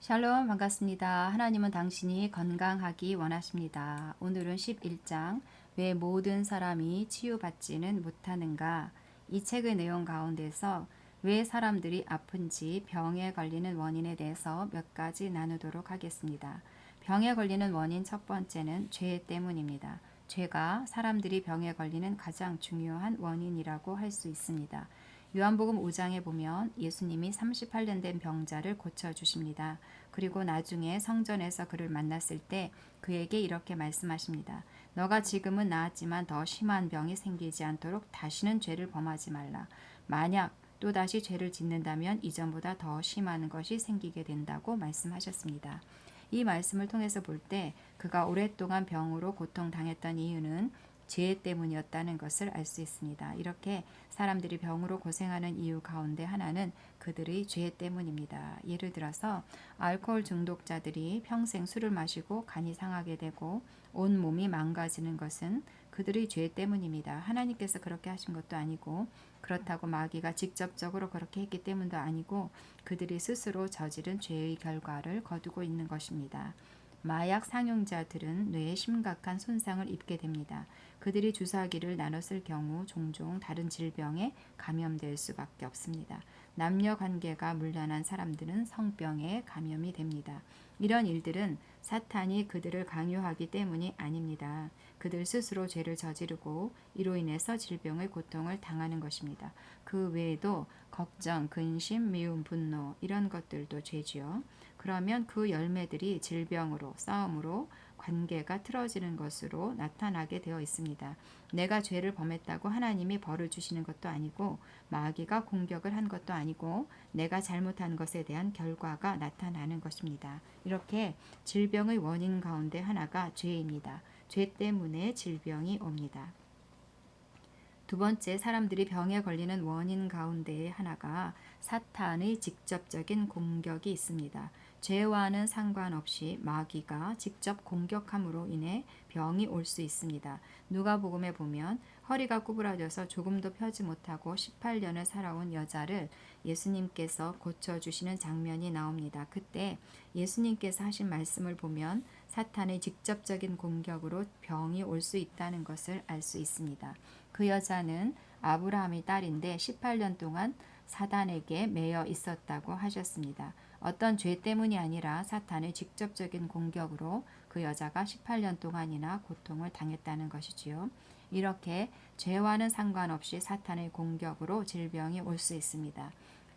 샬롬 반갑습니다. 하나님은 당신이 건강하기 원하십니다. 오늘은 11장 왜 모든 사람이 치유받지는 못하는가 이 책의 내용 가운데서 왜 사람들이 아픈지 병에 걸리는 원인에 대해서 몇 가지 나누도록 하겠습니다. 병에 걸리는 원인 첫 번째는 죄 때문입니다. 죄가 사람들이 병에 걸리는 가장 중요한 원인이라고 할 수 있습니다. 요한복음 5장에 보면 예수님이 38년 된 병자를 고쳐주십니다. 그리고 나중에 성전에서 그를 만났을 때 그에게 이렇게 말씀하십니다. 너가 지금은 나았지만 더 심한 병이 생기지 않도록 다시는 죄를 범하지 말라. 만약 또다시 죄를 짓는다면 이전보다 더 심한 것이 생기게 된다고 말씀하셨습니다. 이 말씀을 통해서 볼 때 그가 오랫동안 병으로 고통당했던 이유는 죄 때문이었다는 것을 알 수 있습니다. 이렇게 사람들이 병으로 고생하는 이유 가운데 하나는 그들의 죄 때문입니다. 예를 들어서 알코올 중독자들이 평생 술을 마시고 간이 상하게 되고 온 몸이 망가지는 것은 그들의 죄 때문입니다. 하나님께서 그렇게 하신 것도 아니고 그렇다고 마귀가 직접적으로 그렇게 했기 때문도 아니고 그들이 스스로 저지른 죄의 결과를 거두고 있는 것입니다. 마약 상용자들은 뇌에 심각한 손상을 입게 됩니다. 그들이 주사기를 나눠 쓸 경우 종종 다른 질병에 감염될 수밖에 없습니다. 남녀 관계가 문란한 사람들은 성병에 감염이 됩니다. 이런 일들은 사탄이 그들을 강요하기 때문이 아닙니다. 그들 스스로 죄를 저지르고 이로 인해서 질병의 고통을 당하는 것입니다. 그 외에도 걱정, 근심, 미움, 분노 이런 것들도 죄지요. 그러면 그 열매들이 질병으로, 싸움으로 관계가 틀어지는 것으로 나타나게 되어 있습니다. 내가 죄를 범했다고 하나님이 벌을 주시는 것도 아니고 마귀가 공격을 한 것도 아니고 내가 잘못한 것에 대한 결과가 나타나는 것입니다. 이렇게 질병의 원인 가운데 하나가 죄입니다. 죄 때문에 질병이 옵니다. 두 번째, 사람들이 병에 걸리는 원인 가운데 하나가 사탄의 직접적인 공격이 있습니다. 죄와는 상관없이 마귀가 직접 공격함으로 인해 병이 올 수 있습니다. 누가복음에 보면 허리가 구부러져서 조금도 펴지 못하고 18년을 살아온 여자를 예수님께서 고쳐주시는 장면이 나옵니다. 그때 예수님께서 하신 말씀을 보면 사탄의 직접적인 공격으로 병이 올 수 있다는 것을 알 수 있습니다. 그 여자는 아브라함의 딸인데 18년 동안 사단에게 매여 있었다고 하셨습니다. 어떤 죄 때문이 아니라 사탄의 직접적인 공격으로 그 여자가 18년 동안이나 고통을 당했다는 것이지요. 이렇게 죄와는 상관없이 사탄의 공격으로 질병이 올 수 있습니다.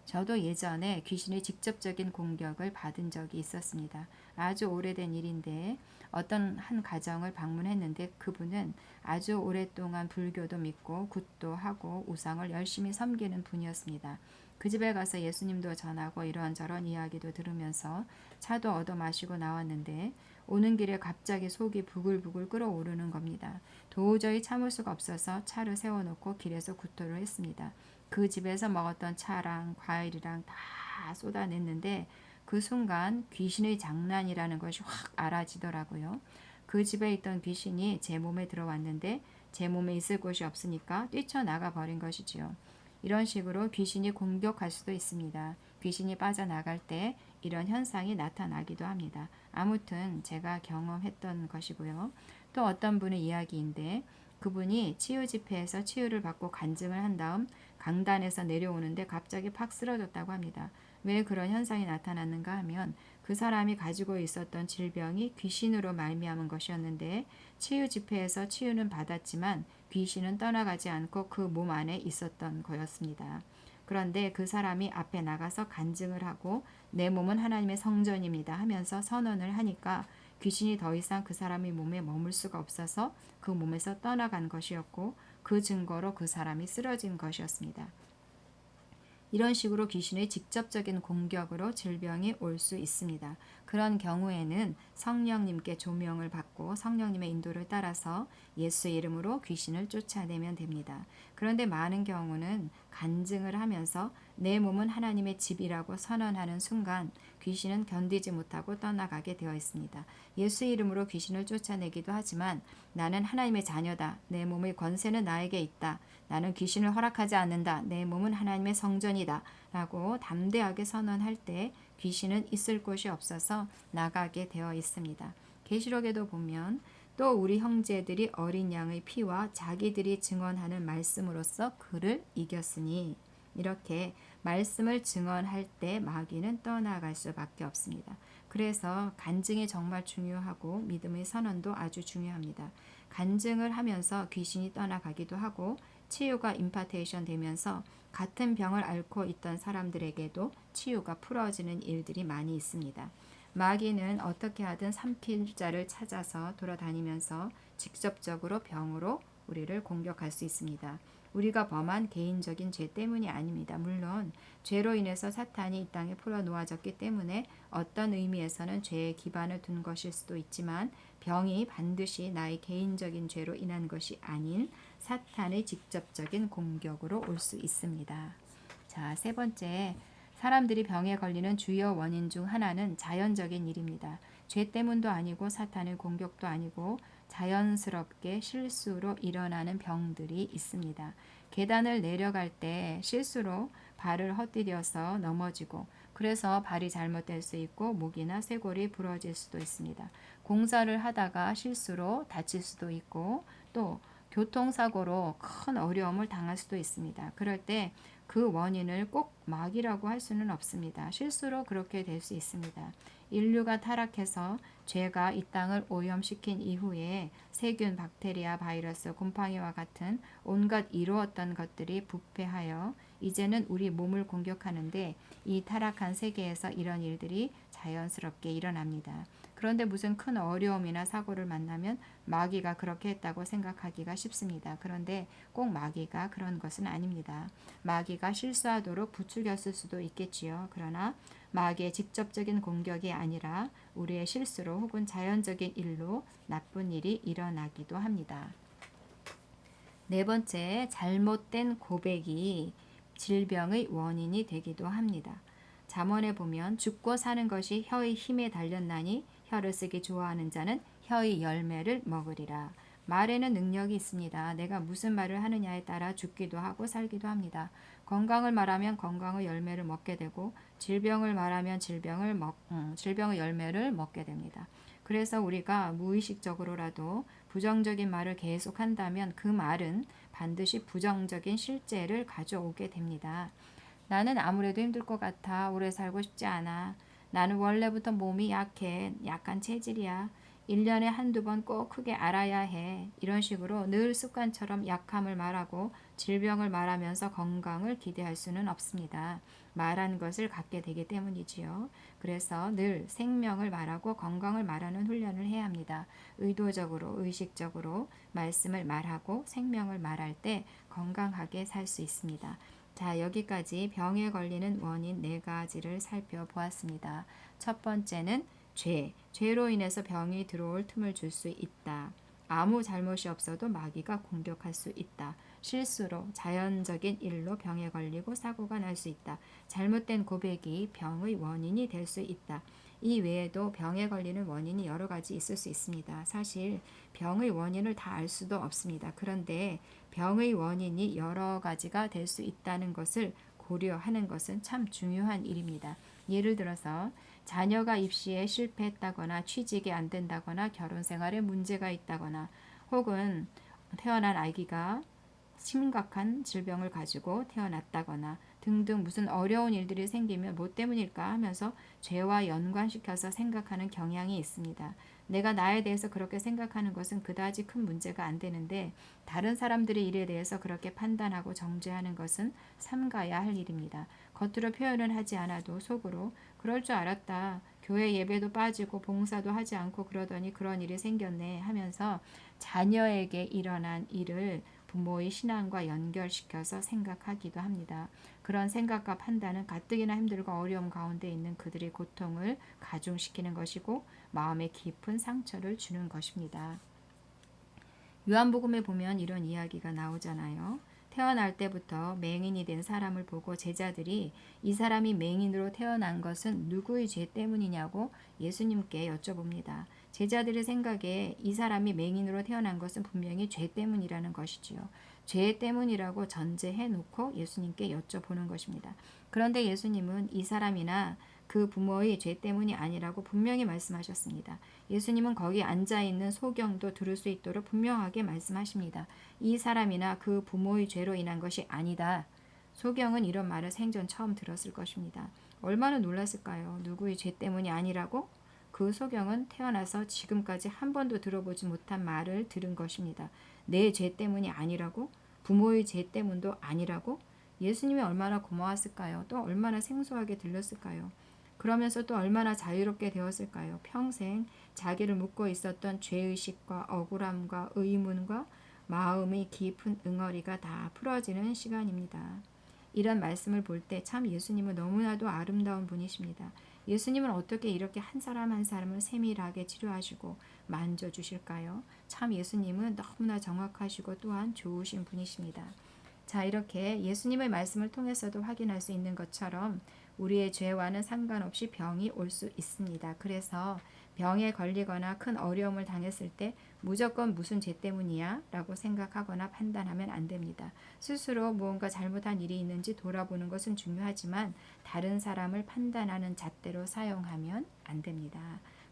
저도 예전에 귀신의 직접적인 공격을 받은 적이 있었습니다. 아주 오래된 일인데 어떤 한 가정을 방문했는데 그분은 아주 오랫동안 불교도 믿고 굿도 하고 우상을 열심히 섬기는 분이었습니다. 그 집에 가서 예수님도 전하고 이런저런 이야기도 들으면서 차도 얻어 마시고 나왔는데 오는 길에 갑자기 속이 부글부글 끓어오르는 겁니다. 도저히 참을 수가 없어서 차를 세워놓고 길에서 구토를 했습니다. 그 집에서 먹었던 차랑 과일이랑 다 쏟아냈는데 그 순간 귀신의 장난이라는 것이 확 알아지더라고요. 그 집에 있던 귀신이 제 몸에 들어왔는데 제 몸에 있을 곳이 없으니까 뛰쳐나가 버린 것이지요. 이런 식으로 귀신이 공격할 수도 있습니다. 귀신이 빠져나갈 때 이런 현상이 나타나기도 합니다. 아무튼 제가 경험했던 것이고요. 또 어떤 분의 이야기인데 그분이 치유 집회에서 치유를 받고 간증을 한 다음 강단에서 내려오는데 갑자기 팍 쓰러졌다고 합니다. 왜 그런 현상이 나타났는가 하면 그 사람이 가지고 있었던 질병이 귀신으로 말미암은 것이었는데 치유 집회에서 치유는 받았지만 귀신은 떠나가지 않고 그 몸 안에 있었던 거였습니다. 그런데 그 사람이 앞에 나가서 간증을 하고 내 몸은 하나님의 성전입니다 하면서 선언을 하니까 귀신이 더 이상 그 사람의 몸에 머물 수가 없어서 그 몸에서 떠나간 것이었고 그 증거로 그 사람이 쓰러진 것이었습니다. 이런 식으로 귀신의 직접적인 공격으로 질병이 올 수 있습니다. 그런 경우에는 성령님께 조명을 받고 성령님의 인도를 따라서 예수의 이름으로 귀신을 쫓아내면 됩니다. 그런데 많은 경우는 간증을 하면서 내 몸은 하나님의 집이라고 선언하는 순간 귀신은 견디지 못하고 떠나가게 되어 있습니다. 예수의 이름으로 귀신을 쫓아내기도 하지만 나는 하나님의 자녀다. 내 몸의 권세는 나에게 있다. 나는 귀신을 허락하지 않는다. 내 몸은 하나님의 성전이다. 라고 담대하게 선언할 때 귀신은 있을 곳이 없어서 나가게 되어 있습니다. 계시록에도 보면 또 우리 형제들이 어린 양의 피와 자기들이 증언하는 말씀으로써 그를 이겼으니 이렇게 말씀을 증언할 때 마귀는 떠나갈 수밖에 없습니다. 그래서 간증이 정말 중요하고 믿음의 선언도 아주 중요합니다. 간증을 하면서 귀신이 떠나가기도 하고 치유가 임파테이션 되면서 같은 병을 앓고 있던 사람들에게도 치유가 풀어지는 일들이 많이 있습니다. 마귀는 어떻게 하든 삼킬 자를 찾아서 돌아다니면서 직접적으로 병으로 우리를 공격할 수 있습니다. 우리가 범한 개인적인 죄 때문이 아닙니다. 물론 죄로 인해서 사탄이 이 땅에 풀어놓아졌기 때문에 어떤 의미에서는 죄에 기반을 둔 것일 수도 있지만 병이 반드시 나의 개인적인 죄로 인한 것이 아닌 사탄의 직접적인 공격으로 올 수 있습니다. 자, 세 번째, 사람들이 병에 걸리는 주요 원인 중 하나는 자연적인 일입니다. 죄 때문도 아니고 사탄의 공격도 아니고 자연스럽게 실수로 일어나는 병들이 있습니다. 계단을 내려갈 때 실수로 발을 헛디뎌서 넘어지고 그래서 발이 잘못될 수 있고 목이나 쇄골이 부러질 수도 있습니다. 공사를 하다가 실수로 다칠 수도 있고 또 교통사고로 큰 어려움을 당할 수도 있습니다. 그럴 때 그 원인을 꼭 마귀라고 할 수는 없습니다. 실수로 그렇게 될 수 있습니다. 인류가 타락해서 죄가 이 땅을 오염시킨 이후에 세균, 박테리아, 바이러스, 곰팡이와 같은 온갖 이루었던 것들이 부패하여 이제는 우리 몸을 공격하는데 이 타락한 세계에서 이런 일들이 자연스럽게 일어납니다. 그런데 무슨 큰 어려움이나 사고를 만나면 마귀가 그렇게 했다고 생각하기가 쉽습니다. 그런데 꼭 마귀가 그런 것은 아닙니다. 마귀가 실수하도록 부추겼을 수도 있겠지요. 그러나 마귀의 직접적인 공격이 아니라 우리의 실수로 혹은 자연적인 일로 나쁜 일이 일어나기도 합니다. 네 번째, 잘못된 고백이 질병의 원인이 되기도 합니다. 잠언에 보면 죽고 사는 것이 혀의 힘에 달렸나니 혀를 쓰기 좋아하는 자는 혀의 열매를 먹으리라. 말에는 능력이 있습니다. 내가 무슨 말을 하느냐에 따라 죽기도 하고 살기도 합니다. 건강을 말하면 건강의 열매를 먹게 되고 질병을 말하면 질병의 열매를 먹게 됩니다. 그래서 우리가 무의식적으로라도 부정적인 말을 계속한다면 그 말은 반드시 부정적인 실제를 가져오게 됩니다. 나는 아무래도 힘들 것 같아. 오래 살고 싶지 않아. 나는 원래부터 몸이 약해. 약한 체질이야. 1년에 한두 번 꼭 크게 알아야 해. 이런 식으로 늘 습관처럼 약함을 말하고 질병을 말하면서 건강을 기대할 수는 없습니다. 말한 것을 갖게 되기 때문이지요. 그래서 늘 생명을 말하고 건강을 말하는 훈련을 해야 합니다. 의도적으로, 의식적으로 말씀을 말하고 생명을 말할 때 건강하게 살 수 있습니다. 자, 여기까지 병에 걸리는 원인 4가지를 살펴보았습니다. 첫 번째는 죄로 인해서 병이 들어올 틈을 줄 수 있다. 아무 잘못이 없어도 마귀가 공격할 수 있다. 실수로 자연적인 일로 병에 걸리고 사고가 날 수 있다. 잘못된 고백이 병의 원인이 될 수 있다. 이 외에도 병에 걸리는 원인이 여러 가지 있을 수 있습니다. 사실 병의 원인을 다 알 수도 없습니다. 그런데 병의 원인이 여러 가지가 될 수 있다는 것을 고려하는 것은 참 중요한 일입니다. 예를 들어서 자녀가 입시에 실패했다거나 취직이 안 된다거나 결혼 생활에 문제가 있다거나 혹은 태어난 아기가 심각한 질병을 가지고 태어났다거나 등등 무슨 어려운 일들이 생기면 뭐 때문일까 하면서 죄와 연관시켜서 생각하는 경향이 있습니다. 내가 나에 대해서 그렇게 생각하는 것은 그다지 큰 문제가 안 되는데 다른 사람들의 일에 대해서 그렇게 판단하고 정죄하는 것은 삼가야 할 일입니다. 겉으로 표현을 하지 않아도 속으로 그럴 줄 알았다. 교회 예배도 빠지고 봉사도 하지 않고 그러더니 그런 일이 생겼네 하면서 자녀에게 일어난 일을 부모의 신앙과 연결시켜서 생각하기도 합니다. 그런 생각과 판단은 가뜩이나 힘들고 어려움 가운데 있는 그들의 고통을 가중시키는 것이고 마음에 깊은 상처를 주는 것입니다. 요한복음에 보면 이런 이야기가 나오잖아요. 태어날 때부터 맹인이 된 사람을 보고 제자들이 이 사람이 맹인으로 태어난 것은 누구의 죄 때문이냐고 예수님께 여쭤봅니다. 제자들의 생각에 이 사람이 맹인으로 태어난 것은 분명히 죄 때문이라는 것이지요. 죄 때문이라고 전제해 놓고 예수님께 여쭤보는 것입니다. 그런데 예수님은 이 사람이나 그 부모의 죄 때문이 아니라고 분명히 말씀하셨습니다. 예수님은 거기 앉아있는 소경도 들을 수 있도록 분명하게 말씀하십니다. 이 사람이나 그 부모의 죄로 인한 것이 아니다. 소경은 이런 말을 생전 처음 들었을 것입니다. 얼마나 놀랐을까요? 누구의 죄 때문이 아니라고? 그 소경은 태어나서 지금까지 한 번도 들어보지 못한 말을 들은 것입니다. 내 죄 때문이 아니라고? 부모의 죄 때문도 아니라고? 예수님이 얼마나 고마웠을까요? 또 얼마나 생소하게 들렸을까요? 그러면서 또 얼마나 자유롭게 되었을까요? 평생 자기를 묶고 있었던 죄의식과 억울함과 의문과 마음의 깊은 응어리가 다 풀어지는 시간입니다. 이런 말씀을 볼 때 참 예수님은 너무나도 아름다운 분이십니다. 예수님은 어떻게 이렇게 한 사람 한 사람을 세밀하게 치료하시고 만져주실까요? 참 예수님은 너무나 정확하시고 또한 좋으신 분이십니다. 자, 이렇게 예수님의 말씀을 통해서도 확인할 수 있는 것처럼 우리의 죄와는 상관없이 병이 올 수 있습니다. 그래서 병에 걸리거나 큰 어려움을 당했을 때 무조건 무슨 죄 때문이야? 라고 생각하거나 판단하면 안 됩니다. 스스로 무언가 잘못한 일이 있는지 돌아보는 것은 중요하지만 다른 사람을 판단하는 잣대로 사용하면 안 됩니다.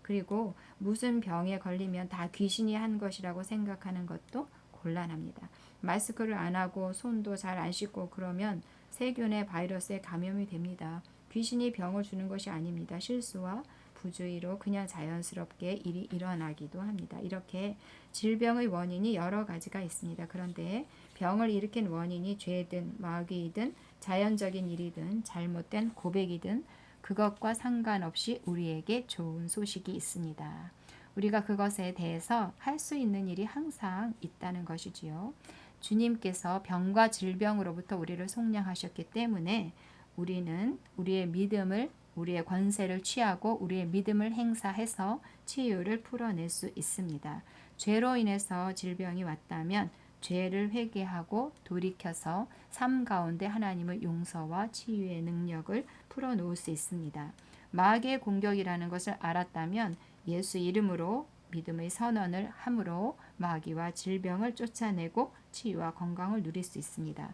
그리고 무슨 병에 걸리면 다 귀신이 한 것이라고 생각하는 것도 곤란합니다. 마스크를 안 하고 손도 잘 안 씻고 그러면 세균의 바이러스에 감염이 됩니다. 귀신이 병을 주는 것이 아닙니다. 실수와 부주의로 그냥 자연스럽게 일이 일어나기도 합니다. 이렇게 질병의 원인이 여러 가지가 있습니다. 그런데 병을 일으킨 원인이 죄든 마귀이든 자연적인 일이든 잘못된 고백이든 그것과 상관없이 우리에게 좋은 소식이 있습니다. 우리가 그것에 대해서 할 수 있는 일이 항상 있다는 것이지요. 주님께서 병과 질병으로부터 우리를 속량하셨기 때문에 우리는 우리의 믿음을 우리의 권세를 취하고 우리의 믿음을 행사해서 치유를 풀어낼 수 있습니다. 죄로 인해서 질병이 왔다면 죄를 회개하고 돌이켜서 삶 가운데 하나님의 용서와 치유의 능력을 풀어놓을 수 있습니다. 마귀의 공격이라는 것을 알았다면 예수 이름으로 믿음의 선언을 함으로 마귀와 질병을 쫓아내고 치유와 건강을 누릴 수 있습니다.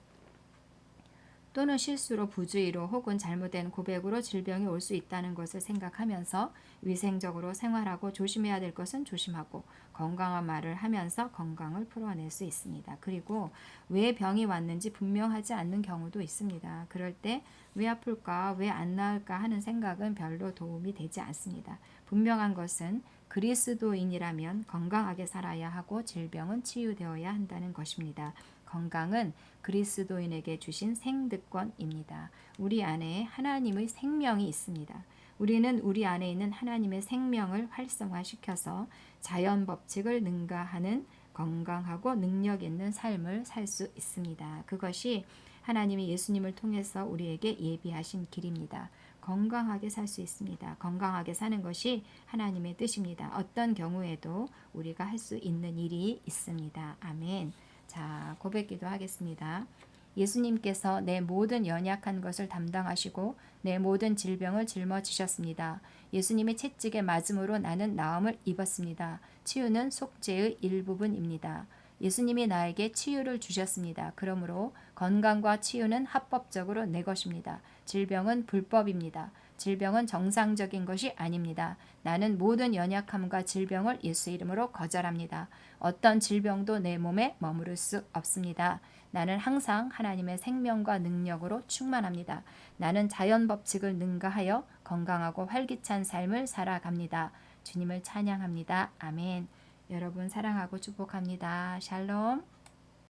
또는 실수로 부주의로 혹은 잘못된 고백으로 질병이 올 수 있다는 것을 생각하면서 위생적으로 생활하고 조심해야 될 것은 조심하고 건강한 말을 하면서 건강을 풀어낼 수 있습니다. 그리고 왜 병이 왔는지 분명하지 않는 경우도 있습니다. 그럴 때 왜 아플까, 왜 안 나을까 하는 생각은 별로 도움이 되지 않습니다. 분명한 것은 그리스도인이라면 건강하게 살아야 하고 질병은 치유되어야 한다는 것입니다. 건강은 그리스도인에게 주신 생득권입니다. 우리 안에 하나님의 생명이 있습니다. 우리는 우리 안에 있는 하나님의 생명을 활성화시켜서 자연 법칙을 능가하는 건강하고 능력 있는 삶을 살 수 있습니다. 그것이 하나님이 예수님을 통해서 우리에게 예비하신 길입니다. 건강하게 살 수 있습니다. 건강하게 사는 것이 하나님의 뜻입니다. 어떤 경우에도 우리가 할 수 있는 일이 있습니다. 아멘. 자, 고백기도 하겠습니다. 예수님께서 내 모든 연약한 것을 담당하시고 내 모든 질병을 짊어지셨습니다. 예수님의 채찍에 맞음으로 나는 나음을 입었습니다. 치유는 속죄의 일부분입니다. 예수님이 나에게 치유를 주셨습니다. 그러므로 건강과 치유는 합법적으로 내 것입니다. 질병은 불법입니다. 질병은 정상적인 것이 아닙니다. 나는 모든 연약함과 질병을 예수 이름으로 거절합니다. 어떤 질병도 내 몸에 머무를 수 없습니다. 나는 항상 하나님의 생명과 능력으로 충만합니다. 나는 자연 법칙을 능가하여 건강하고 활기찬 삶을 살아갑니다. 주님을 찬양합니다. 아멘. 여러분 사랑하고 축복합니다. 샬롬.